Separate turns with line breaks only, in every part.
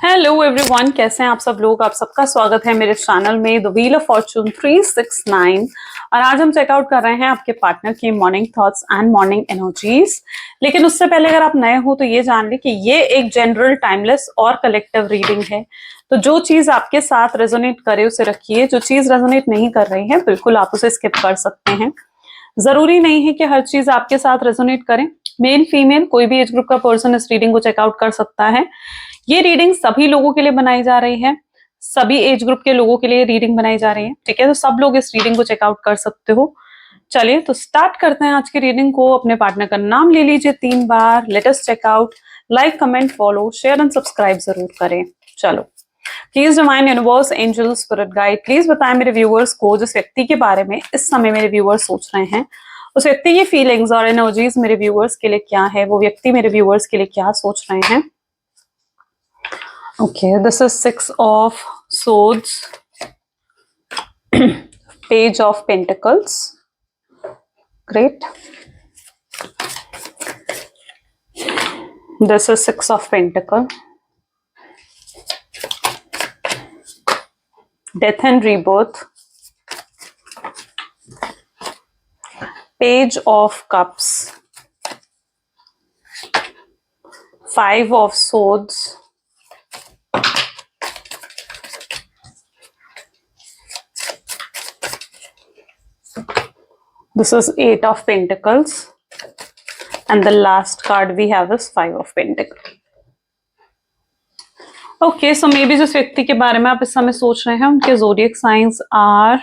Hello everyone, कैसे हैं आप सब लोग। आप सबका स्वागत है मेरे चैनल में द व्हील ऑफ फॉर्चून 369। और आज हम चेकआउट कर रहे हैं आपके पार्टनर के morning thoughts and morning energies. लेकिन उससे पहले अगर आप नए हो तो ये जान लें कि ये एक जनरल, टाइमलेस और कलेक्टिव रीडिंग है। तो जो चीज आपके साथ रेजोनेट करे उसे रखिए, जो चीज रेजोनेट नहीं कर रही है बिल्कुल आप उसे स्किप कर सकते हैं। जरूरी नहीं है कि हर चीज आपके साथ रेजोनेट करें। मेल फीमेल कोई भी एज ग्रुप का पर्सन इस रीडिंग को चेकआउट कर सकता है। ये रीडिंग सभी लोगों के लिए बनाई जा रही है, सभी एज ग्रुप के लोगों के लिए रीडिंग बनाई जा रही है। ठीक है, तो सब लोग इस रीडिंग को चेकआउट कर सकते हो। चलिए तो स्टार्ट करते हैं आज की रीडिंग को। अपने पार्टनर का नाम ले लीजिए 3 बार। Let us check out. Like, comment, follow, share and subscribe जरूर करें। चलो, please divine universe, angel, spirit guide, please बताएं मेरे व्यूअर्स को जिस व्यक्ति के बारे में इस समय मेरे व्यूअर्स सोच रहे हैं, उस व्यक्ति की फीलिंग्स और एनर्जीज मेरे व्यूअर्स के लिए क्या है, वो व्यक्ति मेरे व्यूअर्स के लिए क्या सोच रहे हैं। Okay, this is 6 of Swords, Page of Pentacles. Great. This is 6 of Pentacles. Death and Rebirth. Page of Cups. 5 of Swords. This is 8 of Pentacles, and the last card we have is 5 of Pentacles. Okay, so maybe जिस व्यक्ति के बारे में आप इस समय सोच रहे हैं उनके zodiac signs are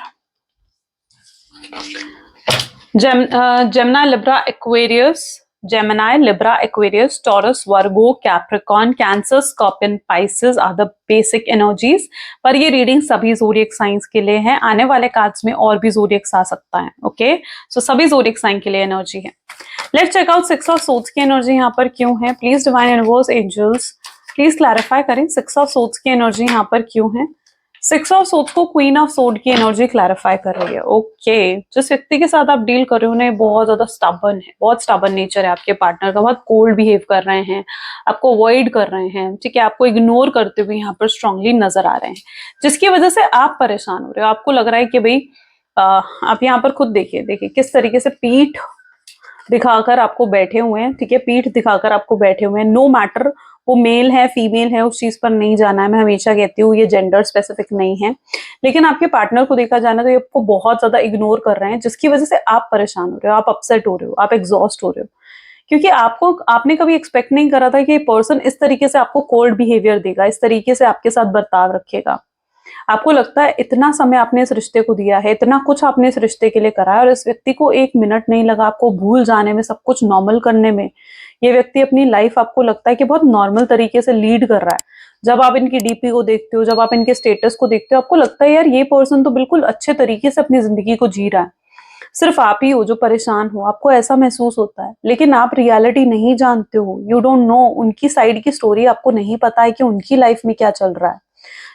Gemini, Libra, Aquarius, Gemini, Libra, Aquarius, Taurus, Virgo, Capricorn, Cancer, Scorpion, Pisces are the basic energies। पर ये रीडिंग सभी जोडियक साइंस के लिए है। आने वाले कार्ड्स में और भी जोडियक्स आ सकता है। ओके, सो सभी जोडियक साइन के लिए एनर्जी है। Let's check out 6 of swords की एनर्जी यहाँ पर क्यों है। Please divine universe, angels, please clarify करें 6 ऑफ सोर्ड्स की एनर्जी यहाँ पर क्यों है। 6 ऑफ सोर्ड्स को क्वीन ऑफ सोर्ड की एनर्जी क्लैरिफाई कर रही है। ओके, जिस व्यक्ति के साथ आप डील कर रहे हो उन्हें बहुत ज्यादा स्टबर्न है, बहुत स्टबर्न नेचर है आपके पार्टनर का, बहुत कोल्ड बिहेव कर रहे हैं, आपको अवॉइड कर रहे हैं। ठीक है, आपको इग्नोर करते हुए यहाँ पर स्ट्रांगली नजर आ रहे हैं, जिसकी वजह से आप परेशान हो रहे हो। आपको लग रहा है कि भाई आप यहाँ पर खुद देखिए किस तरीके से पीठ दिखाकर आपको बैठे हुए हैं। ठीक है, पीठ दिखाकर आपको बैठे हुए हैं। नो मैटर वो मेल है फीमेल है, उस चीज पर नहीं जाना है। मैं हमेशा कहती हूँ ये जेंडर स्पेसिफिक नहीं है, लेकिन आपके पार्टनर को देखा जाना तो ये आपको बहुत ज्यादा इग्नोर कर रहे हैं, जिसकी वजह से आप परेशान हो रहे हो, आप अपसेट हो रहे हो, आप एग्जॉस्ट हो रहे हो। क्योंकि आपने कभी एक्सपेक्ट नहीं करा था कि ये पर्सन इस तरीके से आपको कोल्ड बिहेवियर देगा, इस तरीके से आपके साथ बर्ताव रखेगा। आपको लगता है इतना समय आपने इस रिश्ते को दिया है, इतना कुछ आपने इस रिश्ते के लिए करा है, और इस व्यक्ति को 1 मिनट नहीं लगा आपको भूल जाने में, सब कुछ नॉर्मल करने में। ये व्यक्ति अपनी लाइफ आपको लगता है कि बहुत नॉर्मल तरीके से लीड कर रहा है। जब आप इनकी डीपी को देखते हो, जब आप इनके स्टेटस को देखते हो, आपको लगता है यार ये पर्सन तो बिल्कुल अच्छे तरीके से अपनी जिंदगी को जी रहा है, सिर्फ आप ही हो जो परेशान हो। आपको ऐसा महसूस होता है, लेकिन आप रियलिटी नहीं जानते हो। यू डोंट नो, उनकी साइड की स्टोरी आपको नहीं पता है कि उनकी लाइफ में क्या चल रहा है।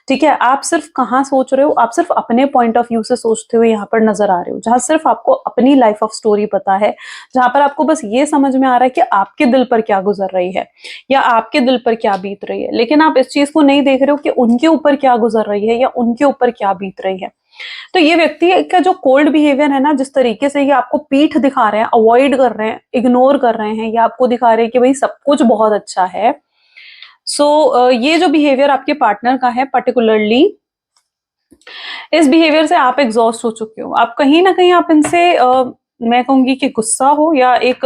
ठीक है, आप सिर्फ कहाँ सोच रहे हो, आप सिर्फ अपने पॉइंट ऑफ व्यू से सोचते हुए यहाँ पर नजर आ रहे हो, जहां सिर्फ आपको अपनी लाइफ ऑफ स्टोरी पता है, जहां पर आपको बस ये समझ में आ रहा है कि आपके दिल पर क्या गुजर रही है या आपके दिल पर क्या बीत रही है। लेकिन आप इस चीज को नहीं देख रहे हो कि उनके ऊपर क्या गुजर रही है या उनके ऊपर क्या बीत रही है। तो ये व्यक्ति का जो कोल्ड बिहेवियर है ना, जिस तरीके से ये आपको पीठ दिखा रहे हैं, अवॉइड कर रहे हैं, इग्नोर कर रहे हैं, या आपको दिखा रहे हैं कि भाई सब कुछ बहुत अच्छा है। ये जो बिहेवियर आपके पार्टनर का है, पर्टिकुलरली इस बिहेवियर से आप एग्जॉस्ट हो चुके हो। आप कहीं ना कहीं आप इनसे मैं कहूंगी कि गुस्सा हो या एक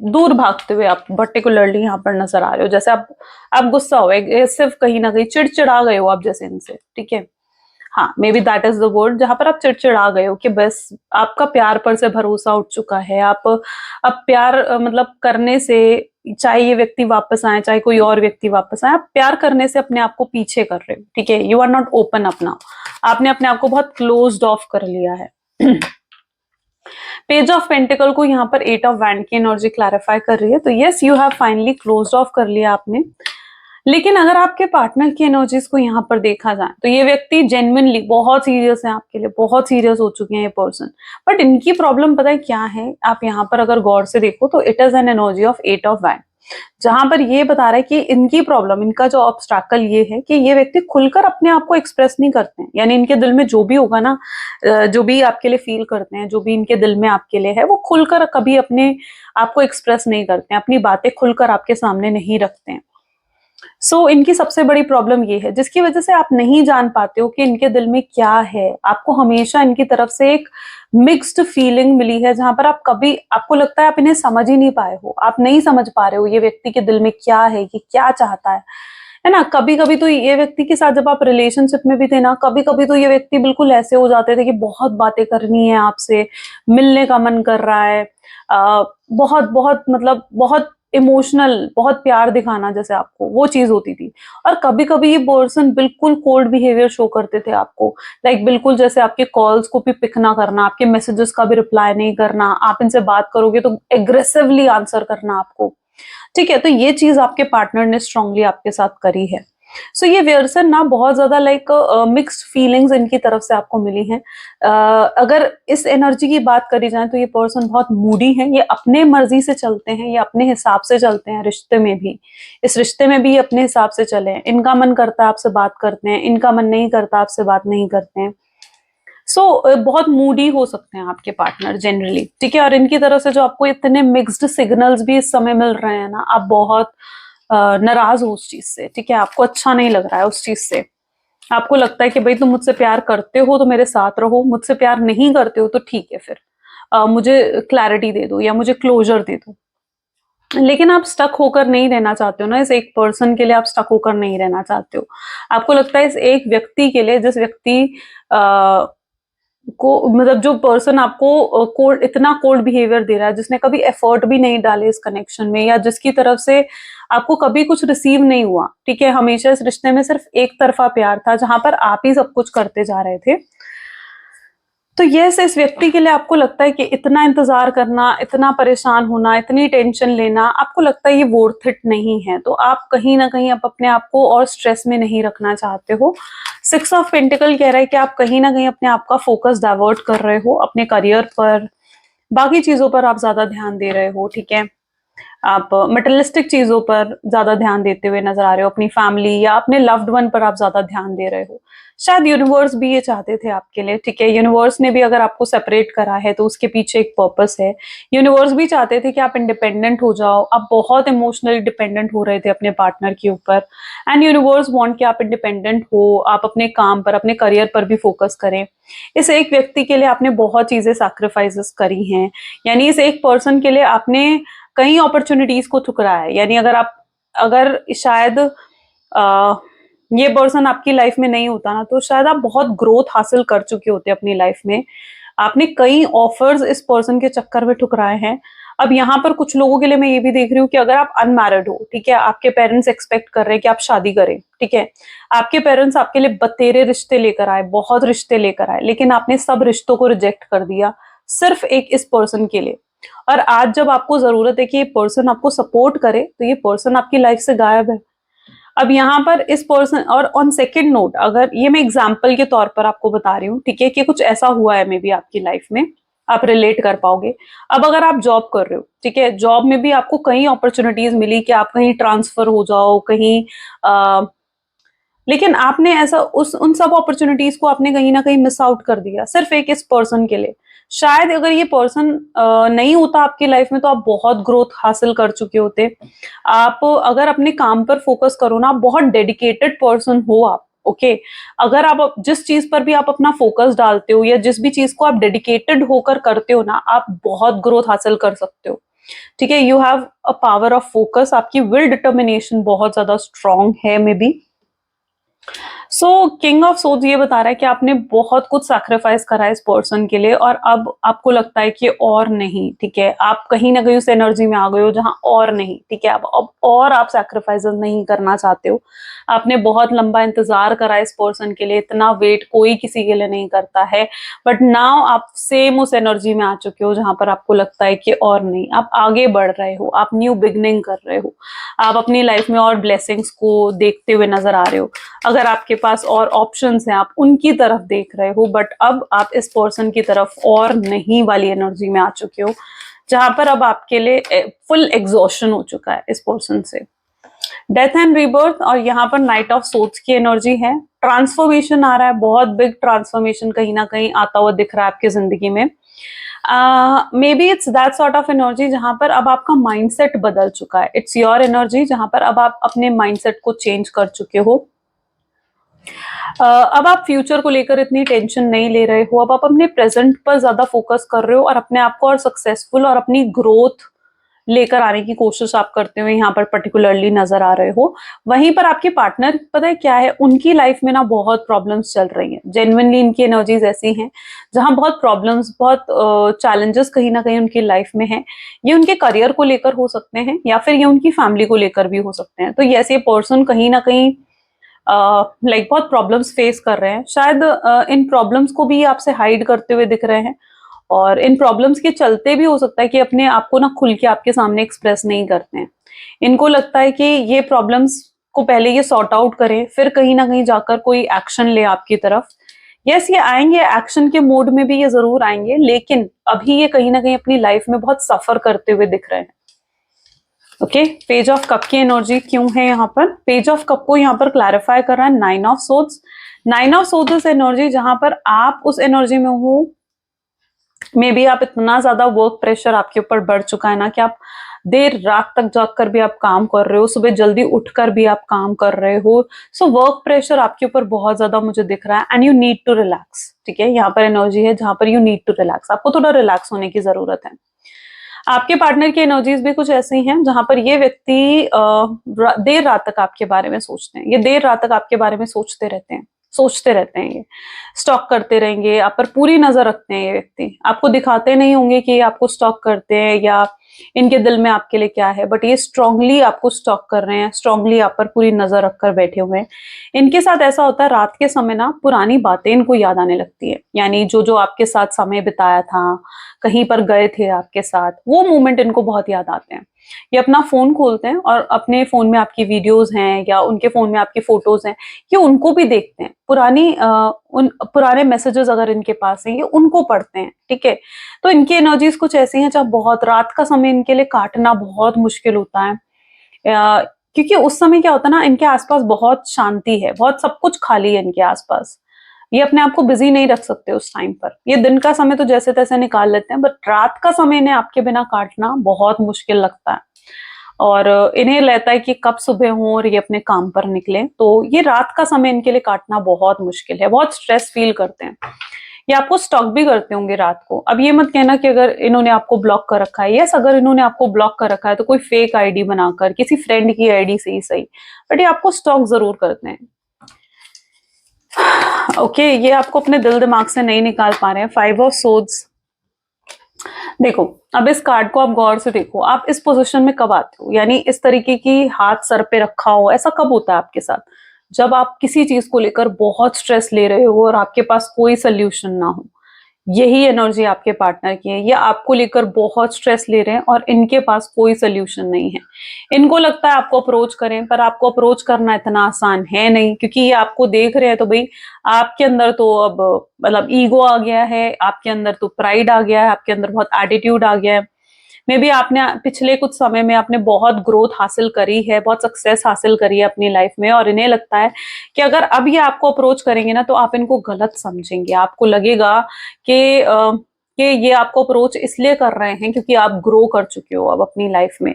दूर भागते हुए आप पर्टिकुलरली यहाँ पर नजर आ रहे हो। जैसे आप गुस्सा हो, सिर्फ कहीं ना कहीं चिड़चिड़ा गए हो आप जैसे इनसे। ठीक है, हाँ, may be that is the word, जहां पर आप चिड़चिड़ा गए हो कि बस आपका प्यार पर से भरोसा उठ चुका है। आप अब प्यार मतलब करने से, चाहे ये व्यक्ति वापस आए चाहे कोई और व्यक्ति वापस आए, आप प्यार करने से अपने आप को पीछे कर रहे हो। ठीक है, you are not open up now, आपने अपने आप को बहुत क्लोज्ड ऑफ कर लिया है। पेज ऑफ पेंटिकल को यहाँ पर 8 ऑफ वैंड की एनर्जी क्लैरिफाई कर रही है। तो yes, you have finally closed of कर लिया आपने। लेकिन अगर आपके पार्टनर की एनर्जीज को यहाँ पर देखा जाए तो ये व्यक्ति जेन्युइनली बहुत सीरियस है आपके लिए, बहुत सीरियस हो चुके हैं ये पर्सन। बट इनकी प्रॉब्लम पता है क्या है, आप यहाँ पर अगर गौर से देखो तो it is an energy of 8 of wand. जहां पर ये बता रहा है कि इनकी प्रॉब्लम, इनका जो ऑब्स्ट्रैकल ये है कि ये व्यक्ति खुलकर अपने आप को एक्सप्रेस नहीं करते हैं। यानी इनके दिल में जो भी होगा ना, जो भी आपके लिए फील करते हैं, जो भी इनके दिल में आपके लिए है, वो खुलकर कभी अपने आप को एक्सप्रेस नहीं करते हैं, अपनी बातें खुलकर आपके सामने नहीं रखते हैं। इनकी सबसे बड़ी प्रॉब्लम ये है, जिसकी वजह से आप नहीं जान पाते हो कि इनके दिल में क्या है। आपको हमेशा इनकी तरफ से एक मिक्स्ड फीलिंग मिली है, जहां पर आप कभी, आपको लगता है आप इन्हें समझ ही नहीं पाए हो, आप नहीं समझ पा रहे हो ये व्यक्ति के दिल में क्या है, ये क्या चाहता है ना। कभी कभी तो ये व्यक्ति के साथ जब आप रिलेशनशिप में भी थे ना, कभी कभी तो ये व्यक्ति बिल्कुल ऐसे हो जाते थे कि बहुत बातें करनी है आपसे, मिलने का मन कर रहा है, बहुत बहुत मतलब बहुत इमोशनल, बहुत प्यार दिखाना जैसे आपको, वो चीज होती थी। और कभी कभी ये पर्सन बिल्कुल कोल्ड बिहेवियर शो करते थे आपको, लाइक बिल्कुल जैसे आपके कॉल्स को भी पिक ना करना, आपके मैसेजेस का भी रिप्लाई नहीं करना, आप इनसे बात करोगे तो एग्रेसिवली आंसर करना आपको। ठीक है, तो ये चीज आपके पार्टनर ने स्ट्रांगली आपके साथ करी है। ये व्यसन ना बहुत ज्यादा लाइक मिक्स्ड फीलिंग्स इनकी तरफ से आपको मिली हैं। अगर इस एनर्जी की बात करी जाए तो ये पर्सन बहुत मूडी है, ये अपने मर्जी से चलते हैं, ये अपने हिसाब से चलते हैं, रिश्ते में भी, इस रिश्ते में भी ये अपने हिसाब से चले हैं। इनका मन करता है आपसे बात करते हैं, इनका मन नहीं करता आपसे बात नहीं करते हैं। बहुत मूडी हो सकते हैं आपके पार्टनर जनरली, ठीक है। और इनकी तरफ से जो आपको इतने मिक्स्ड सिग्नल्स भी इस समय मिल रहे हैं ना, आप बहुत नाराज हो उस चीज से, ठीक है। आपको अच्छा नहीं लग रहा है उस चीज से, आपको लगता है कि भाई तुम मुझसे प्यार करते हो तो मेरे साथ रहो, मुझसे प्यार नहीं करते हो तो ठीक है, फिर मुझे क्लैरिटी दे दो या मुझे क्लोजर दे दो। लेकिन आप स्टक होकर नहीं रहना चाहते हो ना, इस एक पर्सन के लिए आप स्टक होकर नहीं रहना चाहते हो। आपको लगता है इस एक व्यक्ति के लिए, जिस व्यक्ति को मतलब जो पर्सन आपको कोल्ड, इतना कोल्ड बिहेवियर दे रहा है, जिसने कभी एफर्ट भी नहीं डाले इस कनेक्शन में, या जिसकी तरफ से आपको कभी कुछ रिसीव नहीं हुआ, ठीक है, हमेशा इस रिश्ते में सिर्फ एक तरफा प्यार था जहां पर आप ही सब कुछ करते जा रहे थे। तो यस, इस व्यक्ति के लिए आपको लगता है कि इतना इंतजार करना, इतना परेशान होना, इतनी टेंशन लेना, आपको लगता है ये वर्थ इट नहीं है। तो आप कहीं ना कहीं आप अपने आप को और स्ट्रेस में नहीं रखना चाहते हो। 6 ऑफ पेंटिकल कह रहा है कि आप कहीं ना कहीं अपने आप का फोकस डाइवर्ट कर रहे हो, अपने करियर पर, बाकी चीजों पर आप ज्यादा ध्यान दे रहे हो, ठीक है। आप मटेरियलिस्टिक चीजों पर ज्यादा ध्यान देते हुए नजर आ रहे हो, अपनी फैमिली या अपने लव्ड वन पर आप ज्यादा ध्यान दे रहे हो। शायद यूनिवर्स भी ये चाहते थे आपके लिए, ठीक है। यूनिवर्स ने भी अगर आपको सेपरेट करा है तो उसके पीछे एक पर्पस है। यूनिवर्स भी चाहते थे कि आप इंडिपेंडेंट हो जाओ, आप बहुत इमोशनली डिपेंडेंट हो रहे थे अपने पार्टनर के ऊपर, एंड यूनिवर्स वांट कि आप इंडिपेंडेंट हो, आप अपने काम पर, अपने करियर पर भी फोकस करें। इस एक व्यक्ति के लिए आपने बहुत चीजें सैक्रिफाइसेस करी हैं, यानी इस एक पर्सन के लिए आपने कई अपॉर्चुनिटीज को ठुकराया है। यानी अगर शायद ये पर्सन आपकी लाइफ में नहीं होता ना, तो शायद आप बहुत ग्रोथ हासिल कर चुके होते अपनी लाइफ में। आपने कई ऑफर्स इस पर्सन के चक्कर में ठुकराए हैं। अब यहाँ पर कुछ लोगों के लिए मैं ये भी देख रही हूँ कि अगर आप अनमैरिड हो, ठीक है, आपके पेरेंट्स एक्सपेक्ट कर रहे हैं कि आप शादी करें, ठीक है, आपके पेरेंट्स आपके लिए बतेरे रिश्ते लेकर आए, बहुत रिश्ते लेकर आए, लेकिन आपने सब रिश्तों को रिजेक्ट कर दिया सिर्फ एक इस पर्सन के लिए। और आज जब आपको जरूरत है कि ये पर्सन आपको सपोर्ट करे, तो ये पर्सन आपकी लाइफ से गायब है। अब यहाँ पर इस पर्सन, और ऑन सेकेंड नोट, अगर ये मैं एग्जाम्पल के तौर पर आपको बता रही हूँ, ठीक है, कि कुछ ऐसा हुआ है मे बी आपकी लाइफ में, आप रिलेट कर पाओगे। अब अगर आप जॉब कर रहे हो, ठीक है, जॉब में भी आपको कई अपॉर्चुनिटीज मिली कि आप कहीं ट्रांसफर हो जाओ, कहीं लेकिन आपने ऐसा उन सब अपॉर्चुनिटीज को आपने कहीं ना कहीं मिस आउट कर दिया सिर्फ एक इस पर्सन के लिए। शायद अगर ये पर्सन नहीं होता आपकी लाइफ में तो आप बहुत ग्रोथ हासिल कर चुके होते। आप अगर अपने काम पर फोकस करो ना, आप बहुत डेडिकेटेड पर्सन हो आप, ओके। अगर आप जिस चीज पर भी आप अपना फोकस डालते हो, या जिस भी चीज को आप डेडिकेटेड होकर करते हो ना, आप बहुत ग्रोथ हासिल कर सकते हो, ठीक है। You have a power of focus, आपकी विल डिटर्मिनेशन बहुत ज्यादा स्ट्रांग है may be. King of swords ये बता रहा है कि आपने बहुत कुछ सैक्रिफाइस करा है इस पर्सन के लिए, और अब आपको लगता है कि और नहीं, ठीक है, आप कहीं ना कहीं उस एनर्जी में आ गए हो जहां और नहीं, ठीक है, अब और आप सैक्रिफाइसेस नहीं करना चाहते हो। आपने बहुत लंबा इंतजार करा इस पर्सन के लिए, इतना वेट कोई किसी के लिए नहीं करता है, बट नाउ आप सेम उस एनर्जी में आ चुके हो जहां पर आपको लगता है कि और नहीं, आप आगे बढ़ रहे हो, आप न्यू बिगनिंग कर रहे हो, आप अपनी लाइफ में और ब्लेसिंग्स को देखते हुए नजर आ रहे हो। अगर आपके पास और ऑप्शंस हैं, आप उनकी तरफ देख रहे हो, बट अब आप इस पर्सन की तरफ और नहीं वाली एनर्जी में आ चुके हो। जहां पर अब आपके लिए फुल एग्जॉशन हो चुका है इस पर्सन से। डेथ एंड रीबर्थ, और यहाँ पर नाइट ऑफ सोर्ड्स की एनर्जी है। ट्रांसफॉर्मेशन आ रहा है, बहुत बिग ट्रांसफॉर्मेशन कहीं ना कहीं आता हुआ दिख रहा है आपकी जिंदगी में। May be it's that sort of energy जहां पर अब आपका माइंडसेट बदल चुका है। इट्स योर एनर्जी जहां पर अब आप अपने माइंडसेट को चेंज कर चुके हो। अब आप फ्यूचर को लेकर इतनी टेंशन नहीं ले रहे हो, अब आप अपने प्रेजेंट पर ज्यादा फोकस कर रहे हो और अपने आप को और सक्सेसफुल और अपनी ग्रोथ लेकर आने की कोशिश आप करते हुए यहाँ पर पर्टिकुलरली नजर आ रहे हो। वहीं पर आपके पार्टनर पता है क्या है, उनकी लाइफ में ना बहुत प्रॉब्लम्स चल रही हैं। जेन्युइनली इनकी एनर्जीज ऐसी हैं जहां बहुत प्रॉब्लम्स, बहुत चैलेंजेस कहीं ना कहीं उनकी लाइफ में है। ये उनके करियर को लेकर हो सकते हैं या फिर ये उनकी फैमिली को लेकर भी हो सकते हैं। तो ये पर्सन कहीं ना कहीं लाइक बहुत प्रॉब्लम्स फेस कर रहे हैं। शायद इन प्रॉब्लम्स को भी आपसे हाइड करते हुए दिख रहे हैं, और इन प्रॉब्लम्स के चलते भी हो सकता है कि अपने आप को ना खुल के आपके सामने एक्सप्रेस नहीं करते हैं। इनको लगता है कि ये प्रॉब्लम्स को पहले ये सॉर्ट आउट करें, फिर कहीं ना कहीं जाकर कोई एक्शन ले आपकी तरफ। यस, ये आएंगे एक्शन के मोड में भी, ये जरूर आएंगे, लेकिन अभी ये कहीं ना कहीं अपनी लाइफ में बहुत सफर करते हुए दिख रहे हैं। ओके, पेज ऑफ कप की एनर्जी क्यों है यहाँ पर? पेज ऑफ कप को यहाँ पर क्लैरिफाई कर रहा है nine of swords. Nine of swords energy जहां पर आप उस एनर्जी में हो, मे बी आप इतना ज्यादा वर्क प्रेशर आपके ऊपर बढ़ चुका है ना कि आप देर रात तक जाग कर भी आप काम कर रहे हो, सुबह जल्दी उठकर भी आप काम कर रहे हो। सो वर्क प्रेशर आपके ऊपर बहुत ज्यादा मुझे दिख रहा है, and you need to relax. ठीक है, यहाँ पर एनर्जी है जहां पर यू नीड टू रिलैक्स, आपको थोड़ा रिलैक्स होने की जरूरत है। आपके पार्टनर की एनर्जीज भी कुछ ऐसी हैं जहां पर ये व्यक्ति देर रात तक आपके बारे में सोचते हैं, ये देर रात तक आपके बारे में सोचते रहते हैं, ये स्टॉक करते रहेंगे, आप पर पूरी नजर रखते हैं। ये व्यक्ति आपको दिखाते नहीं होंगे कि ये आपको स्टॉक करते हैं या इनके दिल में आपके लिए क्या है, बट ये स्ट्रांगली आपको स्टॉक कर रहे हैं, स्ट्रांगली आप पर पूरी नजर रखकर बैठे हुए हैं। इनके साथ ऐसा होता है, रात के समय ना पुरानी बातें इनको याद आने लगती है, यानी जो जो आपके साथ समय बिताया था, कहीं पर गए थे आपके साथ, वो मोमेंट इनको बहुत याद आते हैं। ये अपना फोन खोलते हैं और अपने फोन में आपकी वीडियोस हैं या उनके फोन में आपकी फोटोज हैं, ये उनको भी देखते हैं। उन पुराने मैसेजेस अगर इनके पास हैं, ये उनको पढ़ते हैं। ठीक है, तो इनकी एनर्जीज कुछ ऐसी हैं जब बहुत रात का समय इनके लिए काटना बहुत मुश्किल होता है, क्योंकि उस समय क्या होता है ना, इनके आसपास बहुत शांति है, बहुत सब कुछ खाली है इनके आसपास। ये अपने आप को बिजी नहीं रख सकते उस टाइम पर। ये दिन का समय तो जैसे तैसे निकाल लेते हैं, बट रात का समय इन्हें आपके बिना काटना बहुत मुश्किल लगता है, और इन्हें रहता है कि कब सुबह हो और ये अपने काम पर निकले। तो ये रात का समय इनके लिए काटना बहुत मुश्किल है, बहुत स्ट्रेस फील करते हैं। ये आपको स्टॉक भी करते होंगे रात को। अब ये मत कहना कि अगर इन्होंने आपको ब्लॉक कर रखा है, यस, अगर इन्होंने आपको ब्लॉक कर रखा है तो कोई फेक आईडी बनाकर, किसी फ्रेंड की आईडी से ही सही, बट ये आपको स्टॉक जरूर करते हैं। ओके, ये आपको अपने दिल दिमाग से नहीं निकाल पा रहे हैं। फाइव ऑफ सोर्ड्स, देखो अब इस कार्ड को आप गौर से देखो, आप इस पोजीशन में कब आते हो, यानी इस तरीके की हाथ सर पे रखा हो, ऐसा कब होता है आपके साथ? जब आप किसी चीज को लेकर बहुत स्ट्रेस ले रहे हो और आपके पास कोई सोल्यूशन ना हो। यही एनर्जी आपके पार्टनर की है, ये आपको लेकर बहुत स्ट्रेस ले रहे हैं और इनके पास कोई सोल्यूशन नहीं है। इनको लगता है आपको अप्रोच करें, पर आपको अप्रोच करना इतना आसान है नहीं, क्योंकि ये आपको देख रहे हैं तो भाई आपके अंदर तो अब मतलब ईगो आ गया है, आपके अंदर तो प्राइड आ गया है, आपके अंदर बहुत एटीट्यूड आ गया है। मे बी आपने पिछले कुछ समय में आपने बहुत ग्रोथ हासिल करी है, बहुत सक्सेस हासिल करी है अपनी लाइफ में, और इन्हें लगता है कि अगर अब ये आपको अप्रोच करेंगे ना तो आप इनको गलत समझेंगे। आपको लगेगा कि कि ये आपको अप्रोच इसलिए कर रहे हैं क्योंकि आप ग्रो कर चुके हो अब अपनी लाइफ में,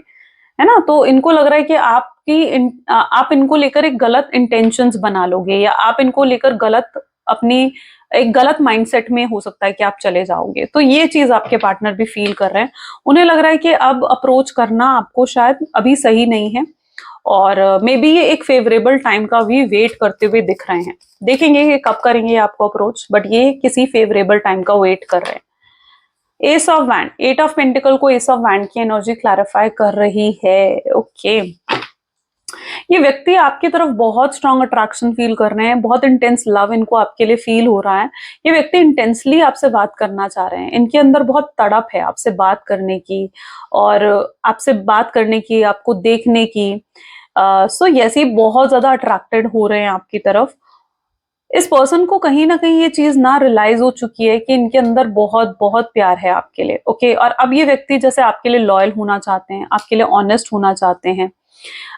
है ना। तो इनको लग रहा है कि आप इनको लेकर एक गलत इंटेंशंस बना लोगे, या आप इनको लेकर गलत अपनी एक गलत माइंडसेट में हो सकता है कि आप चले जाओगे। तो ये चीज आपके पार्टनर भी फील कर रहे हैं। उन्हें लग रहा है कि अब अप्रोच करना आपको शायद अभी सही नहीं है, और मे बी ये एक फेवरेबल टाइम का भी वेट करते हुए दिख रहे हैं। देखेंगे कि कब करेंगे आपको अप्रोच, बट ये किसी फेवरेबल टाइम का वेट कर रहे हैं। Ace of wand, eight of pentacle को एस ऑफ वैंड की एनर्जी क्लैरिफाई कर रही है। ओके, ये व्यक्ति आपकी तरफ बहुत स्ट्रांग अट्रैक्शन फील कर रहे हैं, बहुत इंटेंस लव इनको आपके लिए फील हो रहा है। ये व्यक्ति इंटेंसली आपसे बात करना चाह रहे हैं, इनके अंदर बहुत तड़प है आपसे बात करने की, और आपसे बात करने की, आपको देखने की। सो यस, ये बहुत ज्यादा अट्रैक्टेड हो रहे हैं आपकी तरफ। इस पर्सन को कहीं ना कहीं ये चीज ना रियलाइज हो चुकी है कि इनके अंदर बहुत बहुत प्यार है आपके लिए। ओके, और अब ये व्यक्ति जैसे आपके लिए लॉयल होना चाहते हैं, आपके लिए ऑनेस्ट होना चाहते हैं,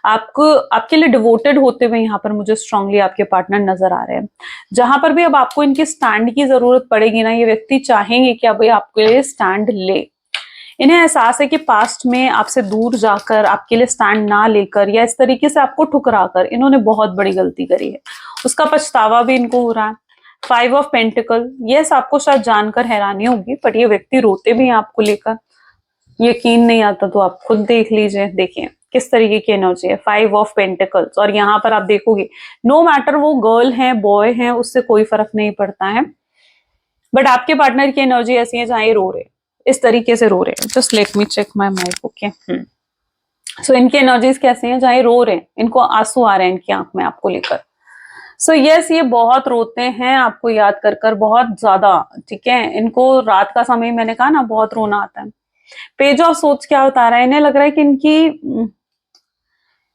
आपको आपके लिए डिवोटेड होते हुए यहाँ पर मुझे स्ट्रांगली आपके पार्टनर नजर आ रहे हैं। जहां पर भी अब आपको इनके स्टैंड की जरूरत पड़ेगी ना, ये व्यक्ति चाहेंगे कि अब ये आपके लिए स्टैंड ले। इन्हें एहसास है कि पास्ट में आपसे दूर जाकर आपके लिए स्टैंड ना लेकर या इस तरीके से आपको ठुकराकर इन्होंने बहुत बड़ी गलती करी है, उसका पछतावा भी इनको हो रहा है। 5 ऑफ पेंटिकल, यस आपको शायद जानकर हैरानी होगी बट ये व्यक्ति रोते भी हैं आपको लेकर। यकीन नहीं आता तो आप खुद देख लीजिए, देखिए किस तरीके की एनर्जी है। 5 ऑफ पेंटिकल्स, और यहाँ पर आप देखोगे नो मैटर वो गर्ल है बॉय है उससे कोई फर्क नहीं पड़ता है, बट आपके पार्टनर की एनर्जी ऐसी है जहां ये रो रहे हैं, इस तरीके से रो रहे हैं। Just let me check my mic. Okay, so इनकी एनर्जीज कैसी हैं, जहां ये रो रहे हैं, इनको आंसू आ रहे हैं इनकी आंख में आपको लेकर। सो यस, ये बहुत रोते हैं आपको याद कर कर, बहुत ज्यादा। ठीक है, इनको रात का समय मैंने कहा ना बहुत रोना आता है। पेज ऑफ सोच क्या बता रहा है, इन्हें लग रहा है कि इनकी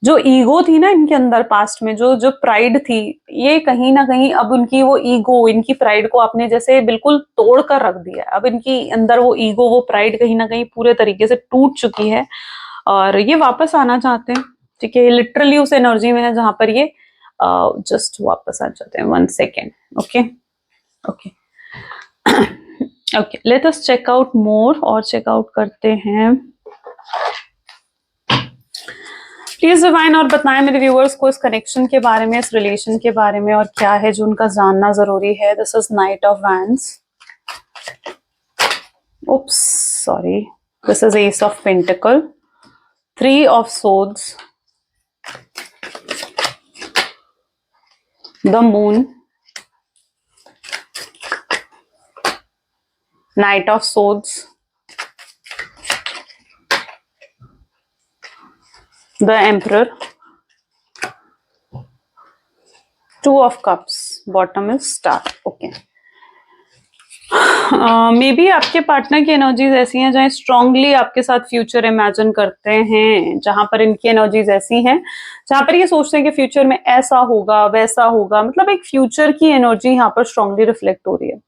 जो ईगो थी ना इनके अंदर पास्ट में, जो जो प्राइड थी, ये कहीं ना कहीं अब उनकी वो ईगो, इनकी प्राइड को आपने जैसे बिल्कुल तोड़ कर रख दिया है। अब इनकी अंदर वो ईगो, वो प्राइड कहीं ना कहीं पूरे तरीके से टूट चुकी है और ये वापस आना चाहते हैं। ठीक है, लिटरली उस एनर्जी में है जहां पर ये जस्ट वापस आ जाते हैं। 1 second. Okay okay okay, let us check out more, और चेकआउट करते हैं। प्लीज डिवाइन और बताएं मेरे व्यूअर्स को इस कनेक्शन के बारे में, इस रिलेशन के बारे में, और क्या है जो उनका जानना जरूरी है। This is night of wands, oops sorry, this is Ace of Pentacle, 3 of Swords, the Moon, Knight of Swords, the Emperor, 2 of Cups, bottom is Star. Okay. May be आपके पार्टनर की एनर्जीज ऐसी हैं जहाँ strongly आपके साथ future imagine करते हैं, जहां पर इनकी एनर्जीज ऐसी हैं जहां पर ये सोचते हैं कि फ्यूचर में ऐसा होगा वैसा होगा, मतलब एक फ्यूचर की एनर्जी यहाँ पर स्ट्रांगली रिफ्लेक्ट हो रही है।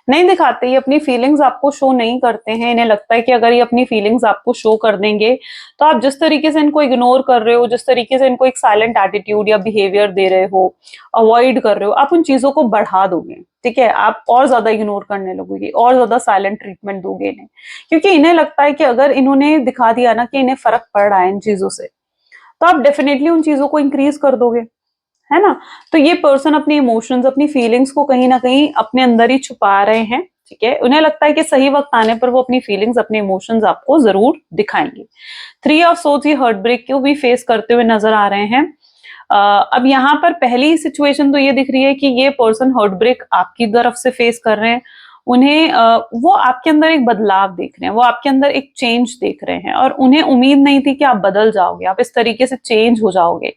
नहीं दिखाते, ये अपनी फीलिंग्स आपको शो नहीं करते हैं। इन्हें लगता है कि अगर ये अपनी फीलिंग्स आपको शो कर देंगे तो आप जिस तरीके से इनको इग्नोर कर रहे हो, जिस तरीके से इनको एक साइलेंट एटीट्यूड या बिहेवियर दे रहे हो, अवॉइड कर रहे हो, आप उन चीजों को बढ़ा दोगे। ठीक है, आप और ज्यादा इग्नोर करने लगोगे, और ज्यादा साइलेंट ट्रीटमेंट दोगे इन्हें, क्योंकि इन्हें लगता है कि अगर इन्होंने दिखा दिया ना कि इन्हें फर्क पड़ रहा है इन चीजों से, तो आप डेफिनेटली उन चीजों को इंक्रीज कर दोगे, है ना। तो ये पर्सन अपनी इमोशंस, अपनी फीलिंग्स को कहीं ना कहीं अपने अंदर ही छुपा रहे हैं। ठीक है, उन्हें लगता है कि सही वक्त आने पर वो अपनी फीलिंग्स, अपने इमोशंस आपको जरूर दिखाएंगे। 3 ऑफ सोर्ड्स, ये हार्ट ब्रेक को भी फेस करते हुए नजर आ रहे हैं। अब यहाँ पर पहली सिचुएशन तो ये दिख रही है कि ये पर्सन हार्ट ब्रेक आपकी तरफ से फेस कर रहे हैं। उन्हें वो आपके अंदर एक बदलाव देख रहे हैं, वो आपके अंदर एक चेंज देख रहे हैं, और उन्हें उम्मीद नहीं थी कि आप बदल जाओगे, आप इस तरीके से चेंज हो जाओगे।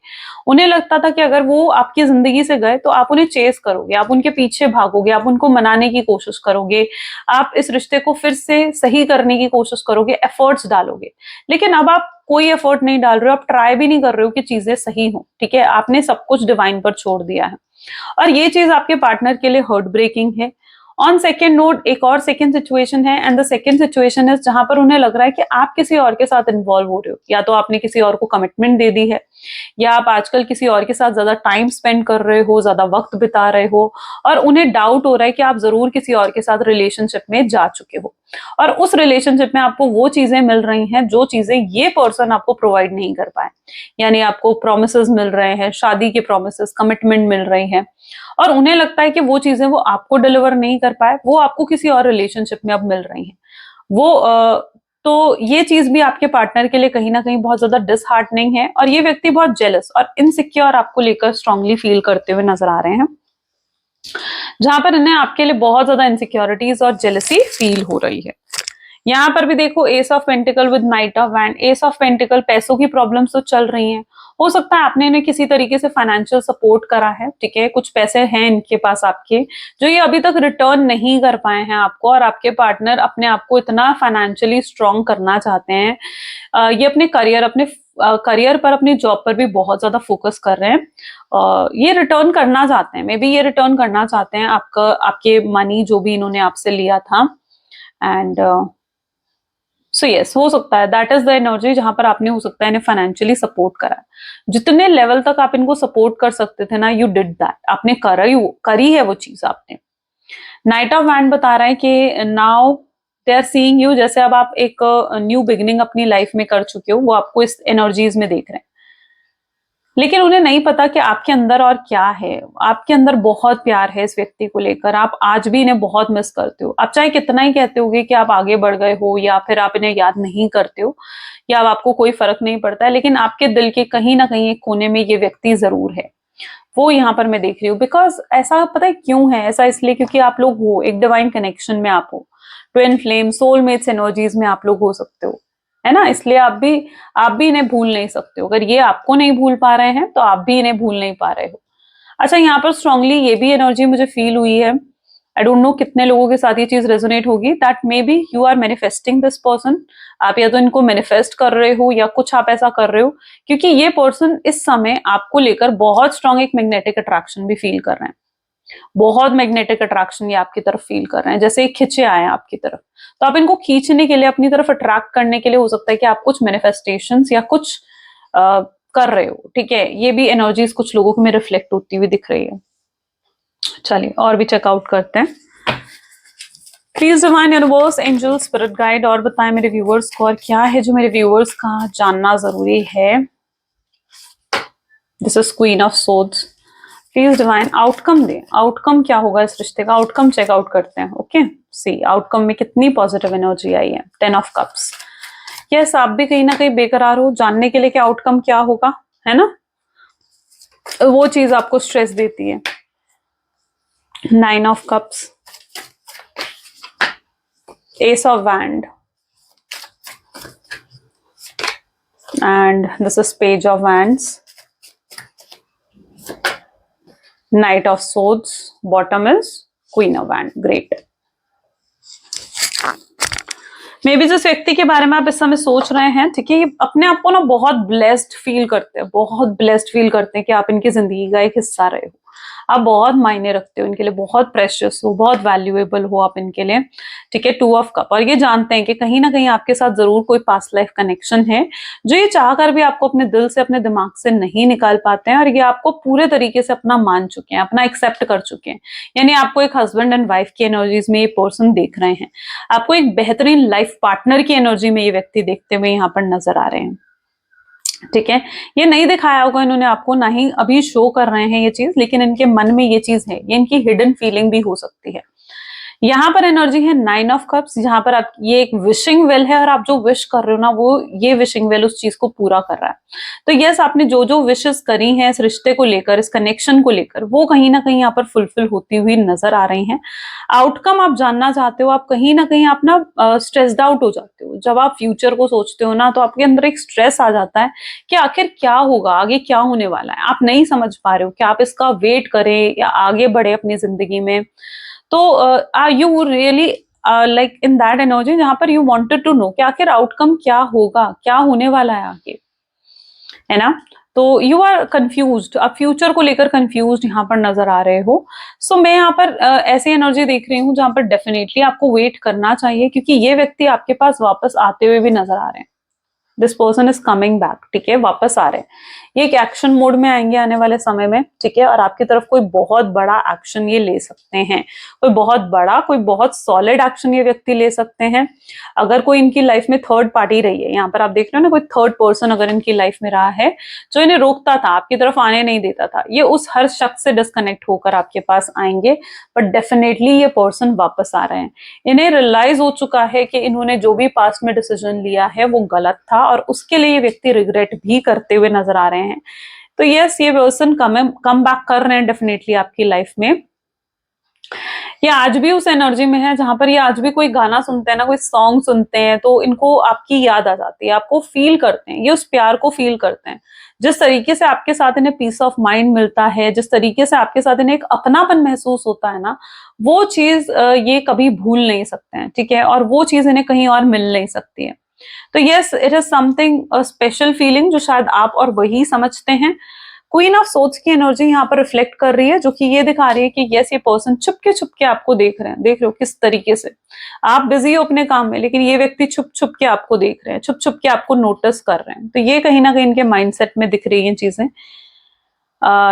उन्हें लगता था कि अगर वो आपकी जिंदगी से गए तो आप उन्हें चेस करोगे, आप उनके पीछे भागोगे, आप उनको मनाने की कोशिश करोगे, आप इस रिश्ते को फिर से सही करने की कोशिश करोगे, एफर्ट्स डालोगे। लेकिन अब आप कोई एफर्ट नहीं डाल रहे हो, आप ट्राई भी नहीं कर रहे हो कि चीजें सही हो। ठीक है, आपने सब कुछ डिवाइन पर छोड़ दिया है, और ये चीज आपके पार्टनर के लिए हार्ट ब्रेकिंग है। ऑन सेकेंड नोट, एक और सेकेंड सिचुएशन है, एंड द सेकेंड सिचुएशन है जहां पर उन्हें लग रहा है कि आप किसी और के साथ इन्वॉल्व हो रहे हो, या तो आपने किसी और को कमिटमेंट दे दी है, या आप आजकल किसी और के साथ ज्यादा टाइम स्पेंड कर रहे हो, ज्यादा वक्त बिता रहे हो, और उन्हें डाउट हो रहा है कि आप जरूर किसी और के साथ रिलेशनशिप में जा चुके हो, और उस रिलेशनशिप में आपको वो चीजें मिल रही हैं जो चीजें ये पर्सन आपको प्रोवाइड नहीं कर पाए। यानी आपको प्रोमिसेस मिल रहे हैं, शादी के प्रोमिसेस, कमिटमेंट मिल रही हैं, और उन्हें लगता है कि वो चीजें वो आपको डिलीवर नहीं कर पाए, वो आपको किसी और रिलेशनशिप में अब मिल रही हैं। तो ये चीज भी आपके पार्टनर के लिए कहीं ना कहीं बहुत ज्यादा डिसहार्टनिंग है, और ये व्यक्ति बहुत जेलस और इनसिक्योर आपको लेकर स्ट्रांगली फील करते हुए नजर आ रहे हैं, जहां पर इन्हें आपके लिए बहुत ज्यादा इनसिक्योरिटीज और जेलसी फील हो रही है। यहाँ पर भी देखो S of pentacle with night of wand. S of pentacle, पैसों की प्रॉब्लम्स तो चल रही हैं, हो सकता है आपने इन्हें किसी तरीके से फाइनेंशियल सपोर्ट करा है। ठीक है, कुछ पैसे हैं इनके पास आपके जो ये अभी तक रिटर्न नहीं कर पाए हैं आपको, और आपके पार्टनर अपने आप को इतना फाइनेंशियली स्ट्रांग करना चाहते हैं, ये अपने करियर, अपने करियर पर, अपनी जॉब पर भी बहुत ज्यादा फोकस कर रहे हैं। ये रिटर्न करना चाहते हैं, मे बी ये रिटर्न करना चाहते हैं आपका, आपके मनी जो भी इन्होंने आपसे लिया था। एंड सो यस, हो सकता है दैट इज द एनर्जी जहां पर आपने हो सकता है इन्हें फाइनेंशियली सपोर्ट करा है। जितने लेवल तक आप इनको सपोर्ट कर सकते थे ना, यू डिड दैट, आपने करी है वो चीज आपने। नाइट ऑफ वैंड बता रहा है कि now they are seeing you, जैसे अब आप एक न्यू बिगिनिंग अपनी लाइफ में कर चुके हो, वो आपको इस एनर्जीज में देख रहे हैं। लेकिन उन्हें नहीं पता कि आपके अंदर और क्या है। आपके अंदर बहुत प्यार है इस व्यक्ति को लेकर, आप आज भी इन्हें बहुत मिस करते हो। आप चाहे कितना ही कहते होगे कि आप आगे बढ़ गए हो, या फिर आप इन्हें याद नहीं करते हो, या अब आपको कोई फर्क नहीं पड़ता है, लेकिन आपके दिल के कहीं ना कहीं एक कोने में ये व्यक्ति जरूर है। वो यहाँ पर मैं देख रही हूँ। बिकॉज ऐसा पता है क्यों है, ऐसा इसलिए क्योंकि आप लोग हो एक डिवाइन कनेक्शन में, आप हो ट्विन फ्लेम, सोलमेट्स एनर्जीज में आप लोग हो सकते हो, है ना। इसलिए आप भी इन्हें भूल नहीं सकते हो। अगर ये आपको नहीं भूल पा रहे हैं तो आप भी इन्हें भूल नहीं पा रहे हो। अच्छा, यहाँ पर स्ट्रांगली ये भी एनर्जी मुझे फील हुई है, आई डोंट नो कितने लोगों के साथ ये चीज रेजोनेट होगी, that may be you are manifesting this person. आप या तो इनको मैनिफेस्ट कर रहे हो या कुछ आप ऐसा कर रहे हो, क्योंकि ये पर्सन इस समय आपको लेकर बहुत स्ट्रांग एक मैग्नेटिक अट्रैक्शन भी फील कर रहे हैं। बहुत मैग्नेटिक अट्रैक्शन ये आपकी तरफ फील कर रहे हैं, जैसे खिंचे आए हैं आपकी तरफ। तो आप इनको खींचने के लिए, अपनी तरफ अट्रैक्ट करने के लिए, हो सकता है कि आप कुछ मैनिफेस्टेशंस या कुछ कर रहे हो, ठीक है। ये भी एनर्जीज कुछ लोगों को में रिफ्लेक्ट होती हुई दिख रही है। चलिए और भी चेकआउट करते हैं। Please divine universe, angel, spirit guide, और बताएं मेरे व्यूअर्स को और क्या है जो मेरे व्यूअर्स का जानना जरूरी है। This is queen of swords. Please divine outcome they, outcome क्या होगा इस रिश्ते का, आउटकम चेकआउट करते हैं। ओके, सी आउटकम में कितनी पॉजिटिव एनर्जी आई है। 10 ऑफ कप्स। यस, आप भी कहीं ना कहीं बेकरार हो जानने के लिए कि आउटकम क्या होगा, है ना। वो चीज आपको स्ट्रेस देती है। 9 of cups, S of wand, and this is page of wands, Knight of Swords, bottom is Queen of Wands. Great. May be जिस व्यक्ति के बारे में आप इस समय सोच रहे हैं, ठीक है, ये अपने आप को ना बहुत ब्लेस्ड फील करते हैं, बहुत ब्लेस्ड फील करते हैं कि आप इनकी जिंदगी का एक हिस्सा रहे हो। आप बहुत मायने रखते हो इनके लिए, बहुत प्रेशियस हो, बहुत वैल्यूएबल हो आप इनके लिए, ठीक है। 2 ऑफ कप, और ये जानते हैं कि कहीं ना कहीं आपके साथ जरूर कोई पास्ट लाइफ कनेक्शन है, जो ये चाहकर भी आपको अपने दिल से, अपने दिमाग से नहीं निकाल पाते हैं, और ये आपको पूरे तरीके से अपना मान चुके हैं, अपना एक्सेप्ट कर चुके हैं। यानी आपको एक हस्बैंड एंड वाइफ की एनर्जीज में ये पर्सन देख रहे हैं, आपको एक बेहतरीन लाइफ पार्टनर की एनर्जी में ये व्यक्ति देखते हुए यहाँ पर नजर आ रहे हैं, ठीक है। ये नहीं दिखाया होगा इन्होंने आपको, ना ही अभी शो कर रहे हैं ये चीज, लेकिन इनके मन में ये चीज है, ये इनकी हिडन फीलिंग भी हो सकती है। यहाँ पर एनर्जी है 9 ऑफ कप्स, जहां पर आप, ये एक विशिंग वेल है, और आप जो विश कर रहे हो ना, वो ये विशिंग वेल उस चीज को पूरा कर रहा है। तो यस, आपने जो जो विशेस करी हैं इस रिश्ते को लेकर, इस कनेक्शन को लेकर, वो कहीं ना कहीं यहाँ पर फुलफिल होती हुई नजर आ रही हैं। आउटकम आप जानना चाहते हो, आप कहीं ना कहीं आप ना स्ट्रेस्ड आउट हो जाते हो। जब आप फ्यूचर को सोचते हो ना, तो आपके अंदर एक स्ट्रेस आ जाता है कि आखिर क्या होगा, आगे क्या होने वाला है। आप नहीं समझ पा रहे हो कि आप इसका वेट करें या आगे बढ़े अपनी जिंदगी में। तो are you really like in that energy जहां पर यू वांटेड टू नो कि आखिर आउटकम क्या होगा, क्या होने वाला है आगे, है ना। तो यू आर कंफ्यूज्ड, आप फ्यूचर को लेकर कंफ्यूज्ड यहाँ पर नजर आ रहे हो। सो मैं यहाँ पर ऐसी एनर्जी देख रही हूँ जहां पर डेफिनेटली आपको वेट करना चाहिए, क्योंकि ये व्यक्ति आपके पास वापस आते हुए भी नजर आ रहे हैं। This person is coming back, ठीक है, वापस आ रहे हैं। ये एक एक्शन मोड में आएंगे आने वाले समय में, ठीक है, और आपकी तरफ कोई बहुत बड़ा एक्शन ये ले सकते हैं, कोई बहुत बड़ा, कोई बहुत सॉलिड एक्शन ये व्यक्ति ले सकते हैं। अगर कोई इनकी लाइफ में थर्ड पार्टी रही है, यहाँ पर आप देख रहे हो ना, कोई थर्ड पर्सन अगर इनकी लाइफ में रहा है जो इन्हें रोकता था, आपकी तरफ आने नहीं देता था, ये उस हर शख्स से डिस्कनेक्ट होकर आपके पास आएंगे। बट डेफिनेटली ये पर्सन वापस आ रहे हैं। इन्हें रियलाइज हो चुका है कि इन्होंने जो भी पास्ट में डिसीजन लिया है वो गलत था, और उसके लिए ये व्यक्ति रिग्रेट भी करते हुए नजर आ रहे हैं। तो यस, ये पर्सन कम बैक कर रहे हैं डेफिनेटली आपकी लाइफ में। ये आज भी उस एनर्जी में है जहां पर ये आज भी कोई गाना सुनते हैं ना, कोई सॉन्ग सुनते हैं, तो इनको आपकी याद आ जाती है, आपको फील करते हैं, ये उस प्यार को फील करते हैं। जिस तरीके से आपके साथ इन्हें पीस ऑफ माइंड मिलता है, जिस तरीके से आपके साथ इन्हें एक अपनापन महसूस होता है ना, वो चीज ये कभी भूल नहीं सकते हैं, ठीक है, और वो चीज इन्हें कहीं और मिल नहीं सकती है। तो yes, it is something special feeling जो शायद आप और वही समझते हैं। क्वीन ऑफ सोर्ड्स की एनर्जी यहाँ पर रिफ्लेक्ट कर रही है, जो कि ये दिखा रही है कि यस, ये पर्सन छुपके छुपके आपको देख रहे हैं। देख रहे हो किस तरीके से आप बिजी हो अपने काम में, लेकिन ये व्यक्ति छुप छुप के आपको देख रहे हैं, छुप छुप के आपको नोटिस कर रहे हैं। तो ये कहीं ना कहीं इनके माइंडसेट में दिख रही है चीजें।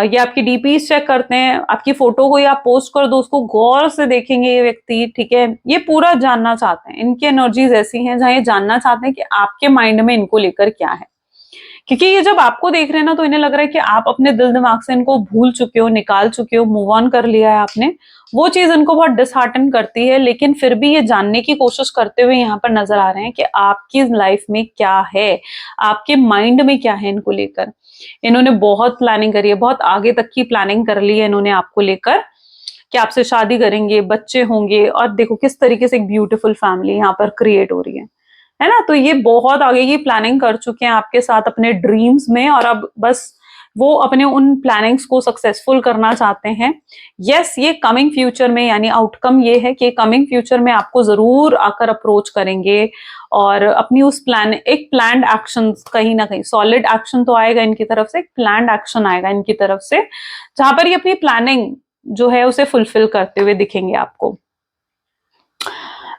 ये आपकी डीपीज चेक करते हैं, आपकी फोटो को या पोस्ट कर दो, उसको गौर से देखेंगे ये व्यक्ति, ठीक है। ये पूरा जानना चाहते हैं, इनकी एनर्जीज ऐसी हैं जहां ये जानना चाहते हैं कि आपके माइंड में इनको लेकर क्या है। क्योंकि ये जब आपको देख रहे हैं ना, तो इन्हें लग रहा है कि आप अपने दिल दिमाग से इनको भूल चुके हो, निकाल चुके हो, मूव ऑन कर लिया है आपने। वो चीज इनको बहुत डिसहार्टन करती है, लेकिन फिर भी ये जानने की कोशिश करते हुए यहाँ पर नजर आ रहे हैं कि आपकी लाइफ में क्या है, आपके माइंड में क्या है इनको लेकर। इन्होंने बहुत प्लानिंग करी है, बहुत आगे तक की प्लानिंग कर ली है इन्होंने आपको लेकर, कि आपसे शादी करेंगे, बच्चे होंगे, और देखो किस तरीके से एक ब्यूटीफुल फैमिली यहाँ पर क्रिएट हो रही है ना। तो ये बहुत आगे की प्लानिंग कर चुके हैं आपके साथ अपने ड्रीम्स में, और अब बस वो अपने उन प्लानिंग्स को सक्सेसफुल करना चाहते हैं। यस, ये कमिंग फ्यूचर में, यानी आउटकम ये है कि कमिंग फ्यूचर में आपको जरूर आकर अप्रोच करेंगे, और अपनी उस एक प्लान्ड एक्शन, कहीं ना कहीं सॉलिड एक्शन तो आएगा इनकी तरफ से, एक प्लान्ड एक्शन आएगा इनकी तरफ से, जहां पर ये अपनी प्लानिंग जो है उसे फुलफिल करते हुए दिखेंगे आपको।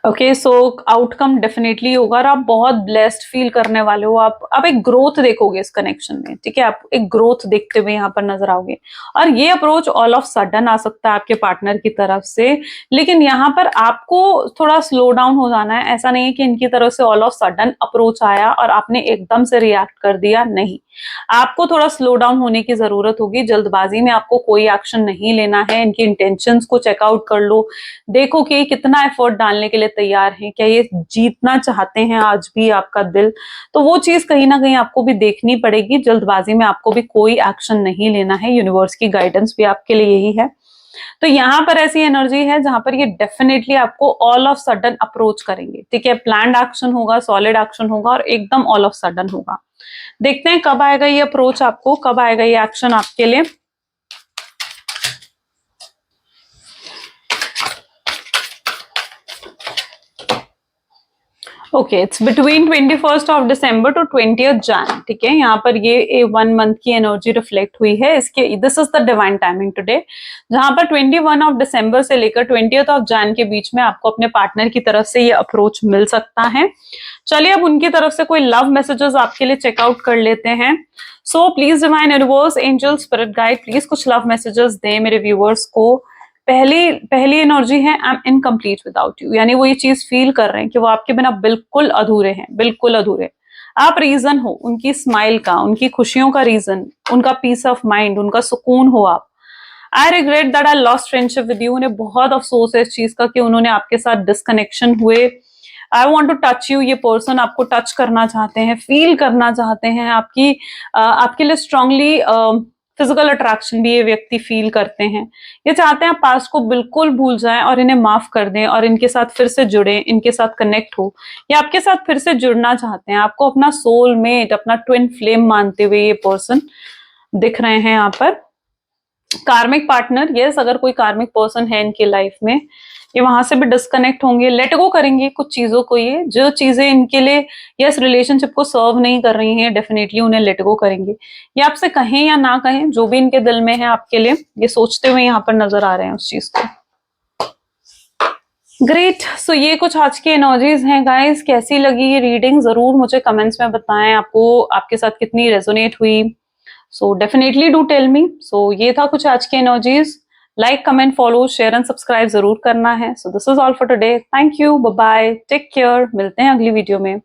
ओके, सो आउटकम डेफिनेटली होगा, और आप बहुत ब्लेस्ड फील करने वाले हो। आप एक ग्रोथ देखोगे इस कनेक्शन में, ठीक है। आप एक ग्रोथ देखते हुए यहाँ पर नजर आओगे, और ये अप्रोच ऑल ऑफ सडन आ सकता है आपके पार्टनर की तरफ से, लेकिन यहाँ पर आपको थोड़ा स्लो डाउन हो जाना है। ऐसा नहीं है कि इनकी तरफ से ऑल ऑफ सडन अप्रोच आया और आपने एकदम से रिएक्ट कर दिया, नहीं। आपको थोड़ा स्लो डाउन होने की जरूरत होगी। जल्दबाजी में आपको कोई एक्शन नहीं लेना है। इनकी इंटेंशंस को चेकआउट कर लो, देखो कि कितना एफर्ट डालने के लिए तैयार हैं, क्या ये जीतना चाहते हैं आज भी आपका दिल। तो वो चीज कहीं ना कहीं आपको भी देखनी पड़ेगी। जल्दबाजी में आपको भी कोई एक्शन नहीं लेना है, यूनिवर्स की गाइडेंस भी आपके लिए यही है। तो यहाँ पर ऐसी एनर्जी है जहां पर ये डेफिनेटली आपको ऑल ऑफ सडन अप्रोच करेंगे, ठीक है। प्लान्ड एक्शन होगा, सॉलिड एक्शन होगा, और एकदम ऑल ऑफ सडन होगा। देखते हैं कब आएगा ये अप्रोच आपको, कब आएगा ये एक्शन आपके लिए। Okay, it's between 21st of December to 20th Jan, ठीक है। यहाँ पर ये 1 मंथ की एनर्जी रिफ्लेक्ट हुई है इसके। This is the divine timing today, जहां पर 21 ऑफ दिसंबर से लेकर 20th ऑफ जैन के बीच में आपको अपने पार्टनर की तरफ से ये अप्रोच मिल सकता है। चलिए अब उनकी तरफ से कोई लव मैसेजेस आपके लिए चेकआउट कर लेते हैं। So please divine universe, angel, spirit guide, please कुछ लव मैसेजेस दें मेरे व्यूअर्स को। पहली एनर्जी है, I am incomplete without you, यानी वो ये चीज फील कर रहे हैं कि वो आपके बिना बिल्कुल अधूरे हैं, बिल्कुल अधूरे। आप रीजन हो उनकी स्माइल का, उनकी खुशियों का रीजन, उनका पीस ऑफ माइंड, उनका सुकून हो आप। I regret that I lost friendship with you, उन्हें बहुत अफसोस है इस चीज का कि उन्होंने आपके साथ डिस्कनेक्शन हुए। I want to touch you, ये पर्सन आपको टच करना चाहते हैं, फील करना चाहते हैं, आपके लिए स्ट्रांगली फिजिकल अट्रैक्शन भी ये व्यक्ति फील करते हैं। ये चाहते हैं आप पास्ट को बिल्कुल भूल जाएं और इन्हें माफ कर दें, और इनके साथ फिर से जुड़े, इनके साथ कनेक्ट हो, या आपके साथ फिर से जुड़ना चाहते हैं। आपको अपना सोलमेट, अपना ट्विन फ्लेम मानते हुए ये पर्सन दिख रहे हैं यहाँ पर। कार्मिक पार्टनर, यस, अगर कोई कार्मिक पर्सन है इनकी लाइफ में, ये वहां से भी डिस्कनेक्ट होंगे, लेट गो करेंगे कुछ चीजों को। ये जो चीजें इनके लिए यस रिलेशनशिप को सर्व नहीं कर रही हैं, डेफिनेटली उन्हें लेट गो करेंगे। ये आपसे कहें या ना कहें, जो भी इनके दिल में है आपके लिए, ये सोचते हुए यहाँ पर नजर आ रहे हैं उस चीज को। ग्रेट, सो ये कुछ आज की एनर्जीज हैं गाइस। कैसी लगी ये रीडिंग जरूर मुझे कमेंट्स में बताएं, आपको आपके साथ कितनी रेजोनेट हुई। So definitely do tell me. So ये था कुछ आज की energies. Like, comment, follow, share and subscribe जरूर करना है। So this is all for today. Thank you, bye bye, take care. मिलते हैं अगली वीडियो में।